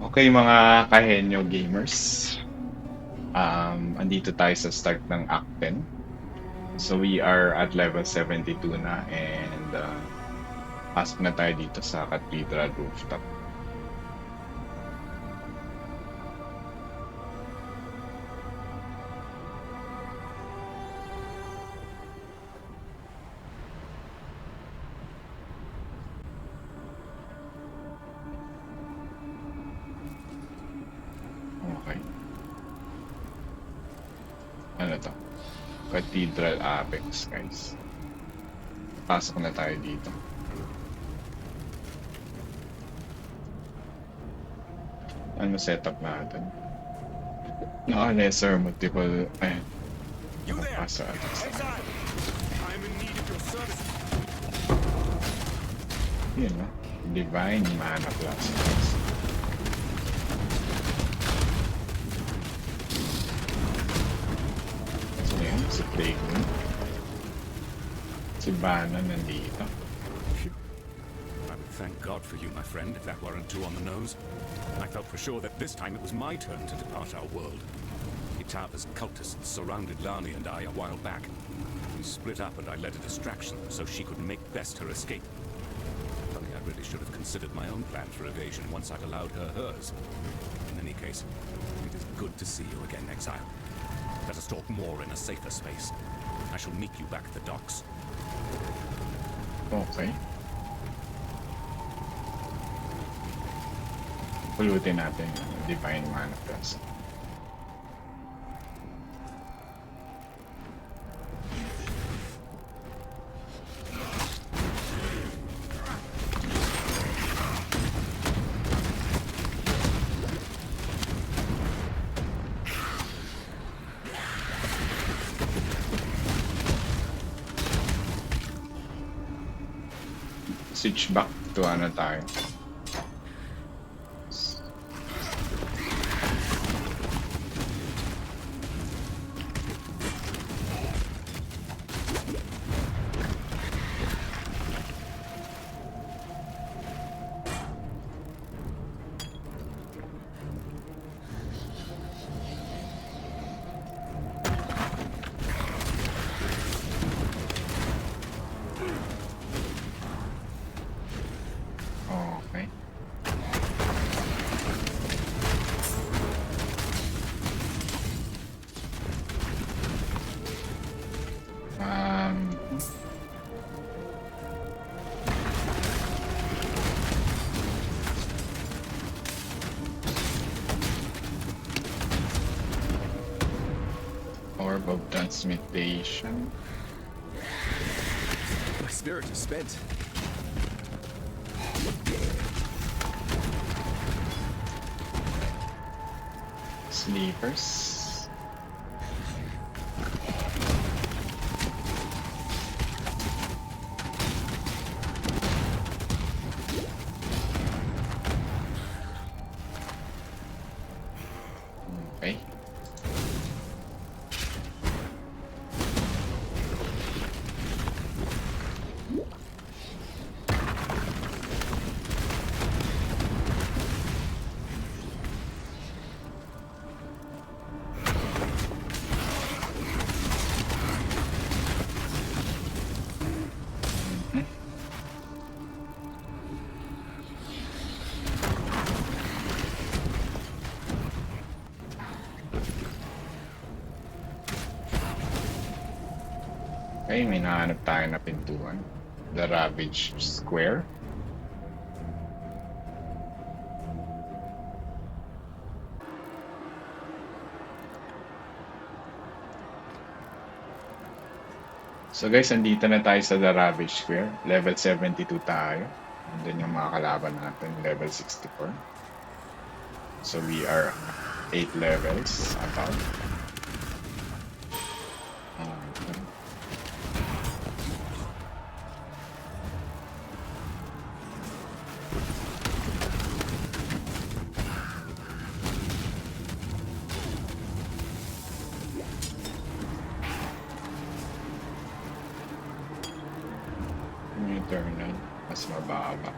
Okay mga kahenyo gamers, andito tayo sa start ng Act 10. So we are at level 72 na and pasok na tayo dito sa Cathedral Rooftop. Okay. Ano to? Cathedral Apex, guys. Pasok na tayo dito. Ano setup natin? Lesser multiple. Ayan. You there, Nakapasa at Exile! I'm in need of your services. yun no? Divine Mana Plus. Guys. Sino yun? Si Plague. Si Bana nandito. I would thank God for you, my friend, if that weren't too on the nose. I felt for sure that this time it was my turn to depart our world. Itava's cultists surrounded Lani and I a while back. We split up and I led a distraction so she could make best her escape. Funny, I really should have considered my own plan for evasion once I'd allowed her hers. In any case, it is good to see you again, Exile. Let us talk more in a safer space. I shall meet you back at the docks. Okay. Pulutin natin yung Divine Mana Plus. Switch back to ano tayo. Okay. Um, Orb of Transmutation. My spirit is spent. Sleepers. Okay. Okay, may nahanap tayo na pintuan. The Ravage Square. So guys, andito na tayo sa The Ravage Square. Level 72 tayo. And then yung mga kalaban natin, level 64. So we are 8 levels above. Eternal, mas mababa.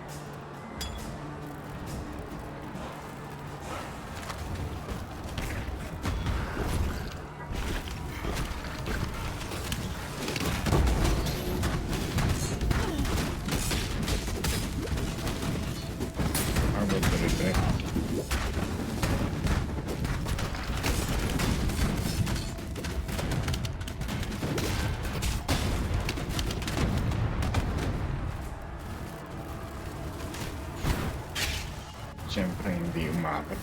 Siyempre, hindi umakit.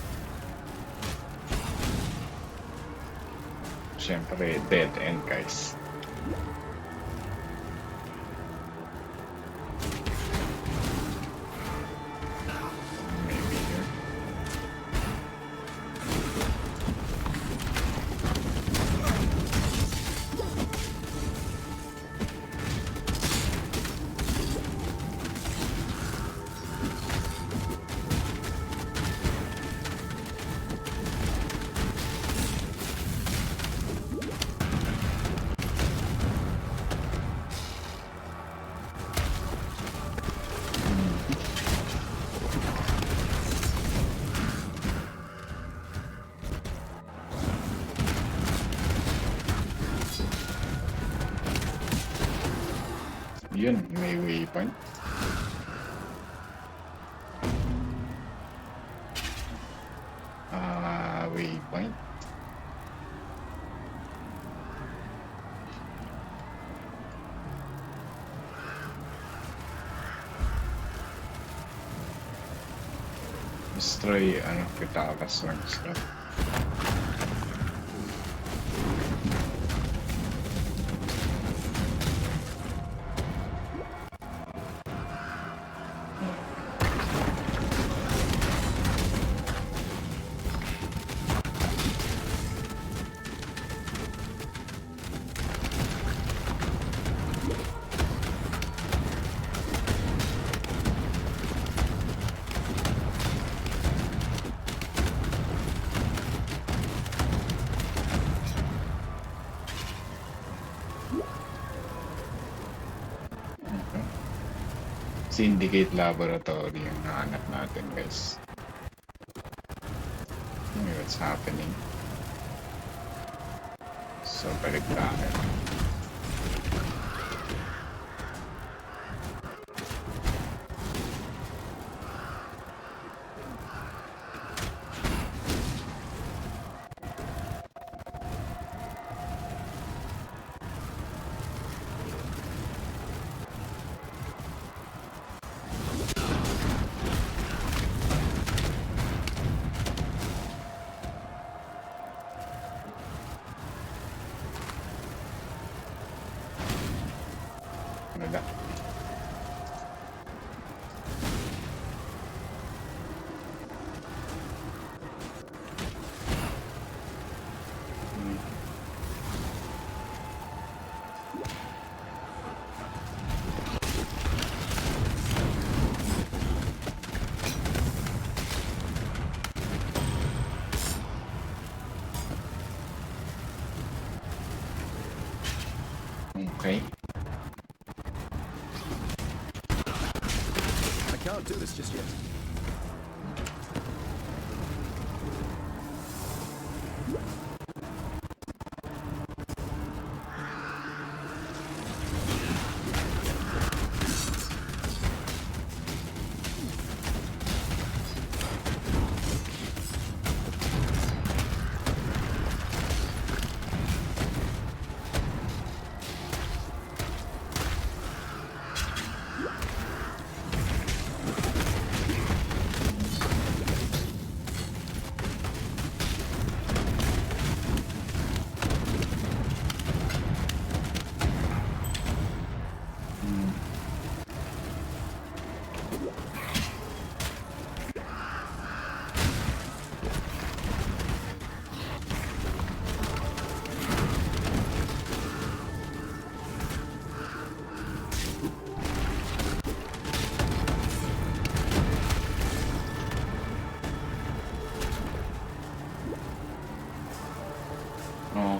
Siyempre, dead end, guys. Maybe here. Yun, may waypoint. Waypoint. Destroy, Pitakas lang slot. Syndicate Laboratory yung nahanap natin, guys. What's happening? So, balik tayo. Wala. Okay. I can't do this just yet.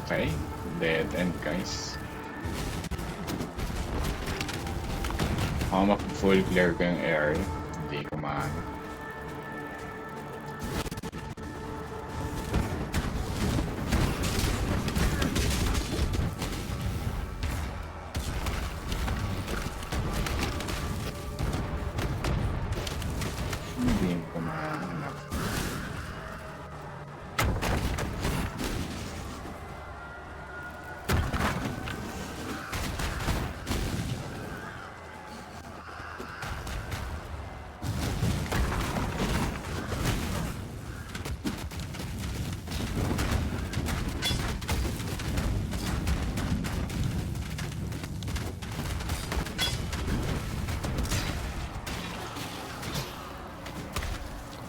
Okay, dead end, guys. Ako full clear ko yung area. Hindi ko maano. Hindi ko mahanap.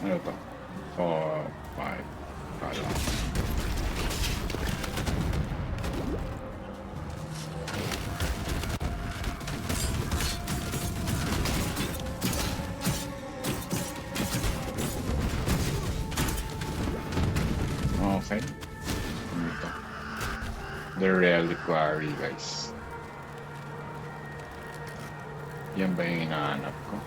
Ano to? 4, 5. Kala ko. Okay. Ano to? The Reliquary, guys. Yan ba yung hinahanap ko?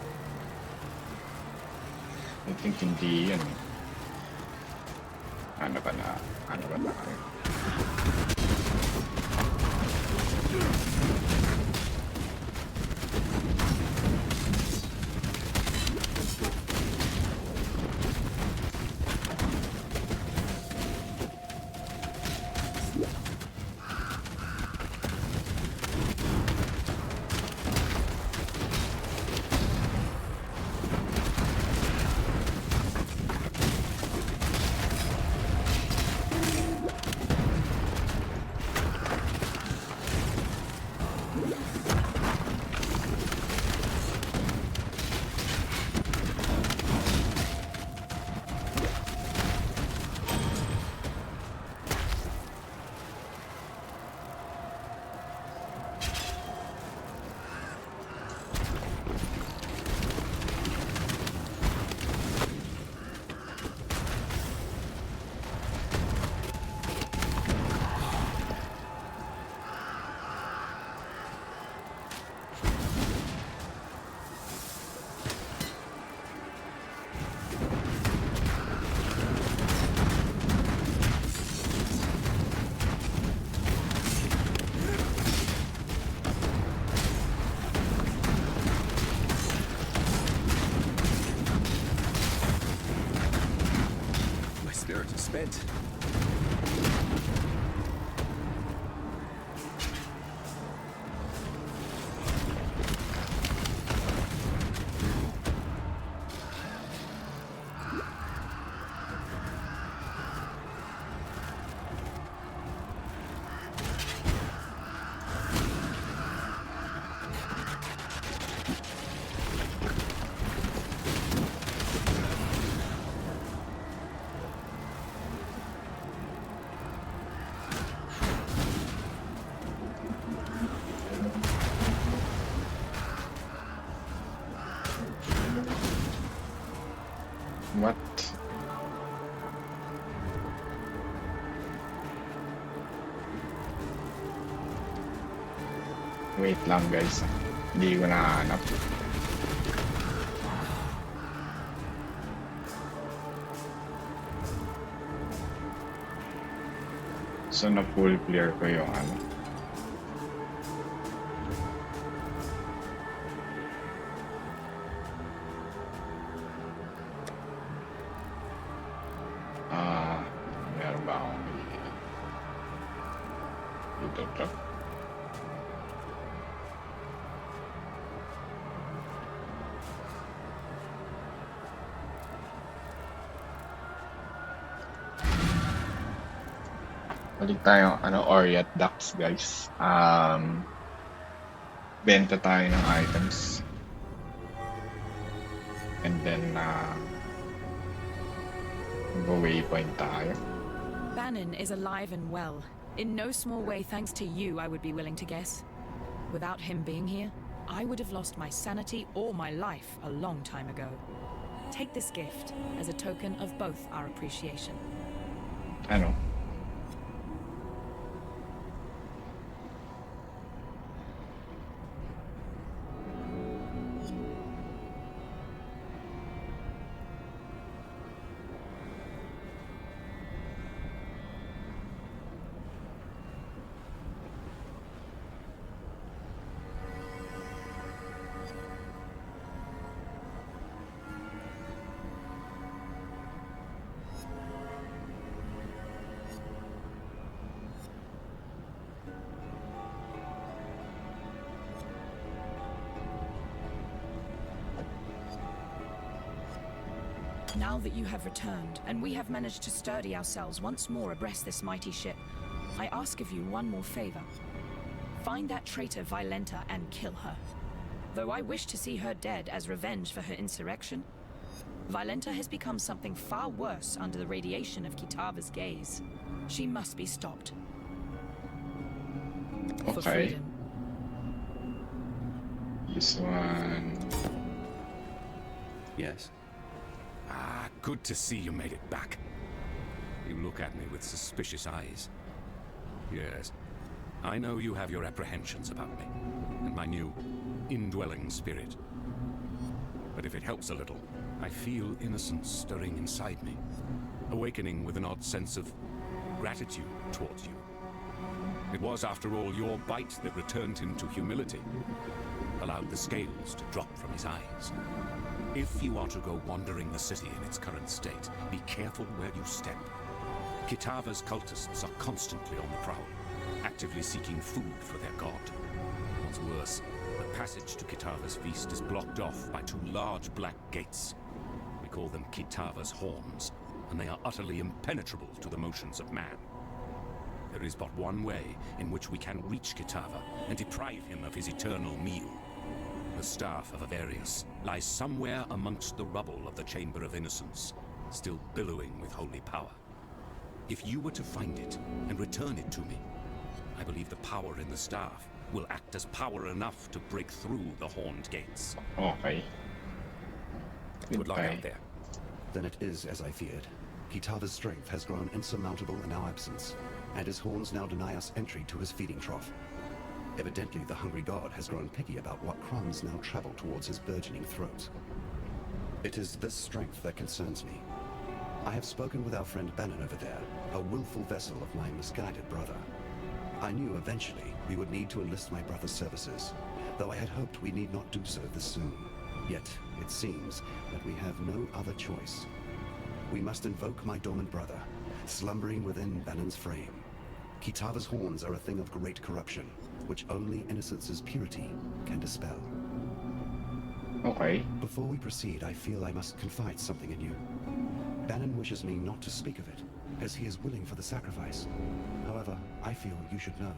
I think hindi yan. Ano ba na? Ano ba tayo? Spirit is spent. What? Wait lang guys. Hindi ko nahanap. So na full clear ko yung ano. Meron ba akong dito drop? Balik tayo, Oriat Ducks, guys. Benta tayo ng items. And then, waypoint tayo. Bannon is alive and well. In no small way thanks to you, I would be willing to guess. Without him being here, I would have lost my sanity or my life a long time ago. Take this gift as a token of both our appreciation. Ano? Now that you have returned, and we have managed to sturdy ourselves once more abreast this mighty ship, I ask of you one more favor. Find that traitor Violenta and kill her. Though I wish to see her dead as revenge for her insurrection, Violenta has become something far worse under the radiation of Kitava's gaze. She must be stopped. For Okay. freedom. This one. Yes? Ah, good to see you made it back. You look at me with suspicious eyes. Yes, I know you have your apprehensions about me, and my new indwelling spirit. But if it helps a little, I feel innocence stirring inside me, awakening with an odd sense of gratitude towards you. It was, after all, your bite that returned him to humility, allowed the scales to drop from his eyes. If you are to go wandering the city in its current state, be careful where you step. Kitava's cultists are constantly on the prowl, actively seeking food for their god. What's worse, the passage to Kitava's feast is blocked off by 2 large black gates. We call them Kitava's horns, and they are utterly impenetrable to the motions of man. There is but one way in which we can reach Kitava and deprive him of his eternal meal. The staff of Avarius lies somewhere amongst the rubble of the Chamber of Innocence, still billowing with holy power. If you were to find it and return it to me, I believe the power in the staff will act as power enough to break through the horned gates. Okay. Good luck Goodbye. out there. Then it is as I feared. Kitava's strength has grown insurmountable in our absence, and his horns now deny us entry to his feeding trough. Evidently, the hungry god has grown picky about what crumbs now travel towards his burgeoning throat. It is this strength that concerns me. I have spoken with our friend Bannon over there, a willful vessel of my misguided brother. I knew eventually we would need to enlist my brother's services, though I had hoped we need not do so this soon. Yet, it seems that we have no other choice. We must invoke my dormant brother, slumbering within Bannon's frame. Kitava's horns are a thing of great corruption, which only Innocence's purity can dispel. Okay. Before we proceed, I feel I must confide something in you. Bannon wishes me not to speak of it, as he is willing for the sacrifice. However, I feel you should know.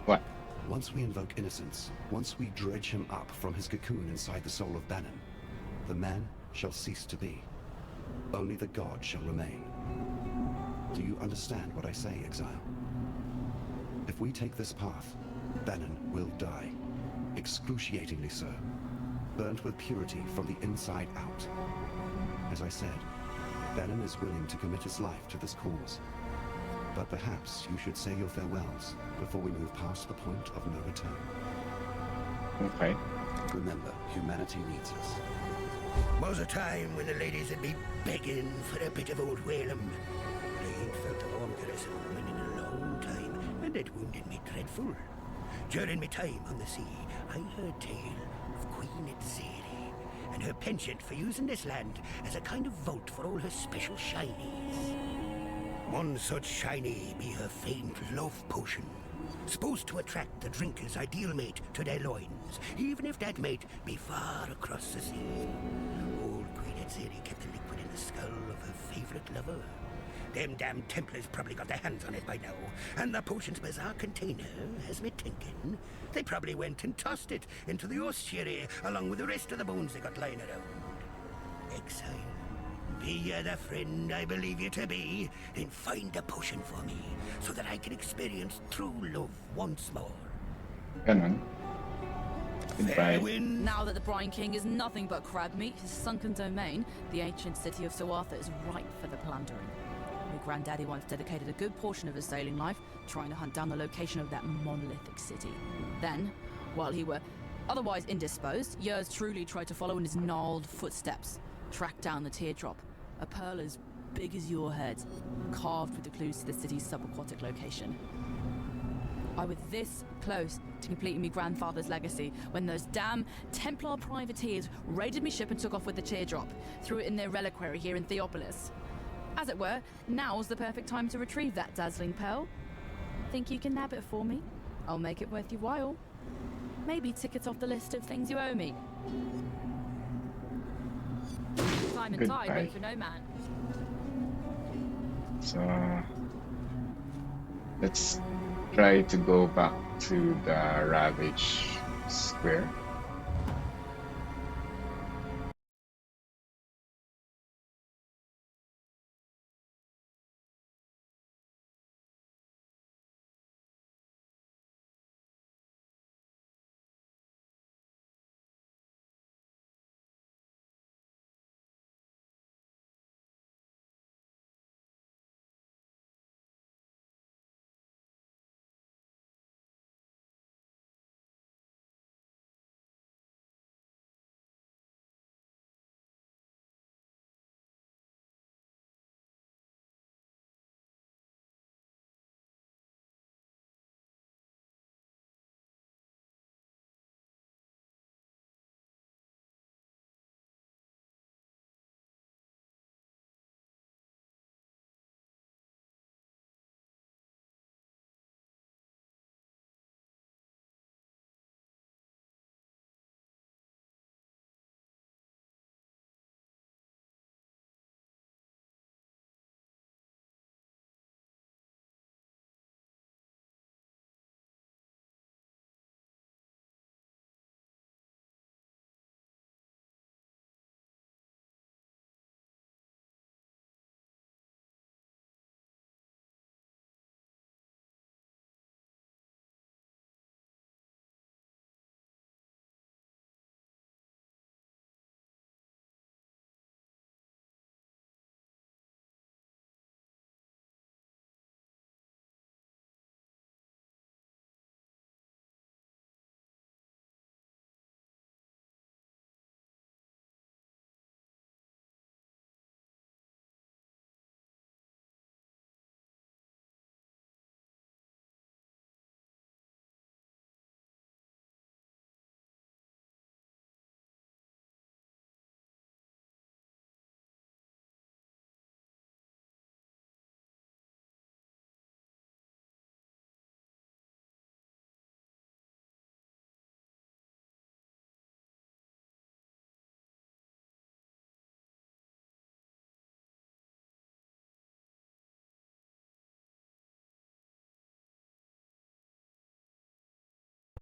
What? Once we invoke Innocence, once we dredge him up from his cocoon inside the soul of Bannon, the man shall cease to be. Only the god shall remain. Do you understand what I say, Exile? If we take this path, Bannon will die. Excruciatingly so. Burnt with purity from the inside out. As I said, Bannon is willing to commit his life to this cause. But perhaps you should say your farewells before we move past the point of no return. Okay. Remember, humanity needs us. Was a time when the ladies would be begging for a bit of old Whalem. I ain't felt a warm caress of a woman in a long time, and it wounded me dreadful. During me time on the sea, I heard tale of Queen Exile and her penchant for using this land as a kind of vault for all her special shinies. One such shiny be her famed love potion, supposed to attract the drinker's ideal mate to their loins, even if that mate be far across the sea. Old Queen Exile kept the liquid in the skull of her favorite lover. Them damn Templars probably got their hands on it by now, and the potion's bizarre container has me thinking they probably went and tossed it into the ossuary along with the rest of the bones they got lying around. Exile, be you the friend I believe you to be, then find a potion for me, so that I can experience true love once more. Ganun. Fair Goodbye. winds. Now that the Brine King is nothing but crab meat, his sunken domain, the ancient city of Sir Arthur is ripe for the plundering. My granddaddy once dedicated a good portion of his sailing life trying to hunt down the location of that monolithic city. Then, while he were otherwise indisposed, yours truly tried to follow in his gnarled footsteps, track down the teardrop, a pearl as big as your head, carved with the clues to the city's subaquatic location. I was this close to completing my grandfather's legacy when those damn Templar privateers raided me ship and took off with the teardrop, threw it in their reliquary here in Theopolis. As it were, now's the perfect time to retrieve that dazzling pearl. Think you can nab it for me? I'll make it worth your while. Maybe tick it off the list of things you owe me. Time and tide Goodbye. wait for no man. So let's try to go back to the Ravage Square.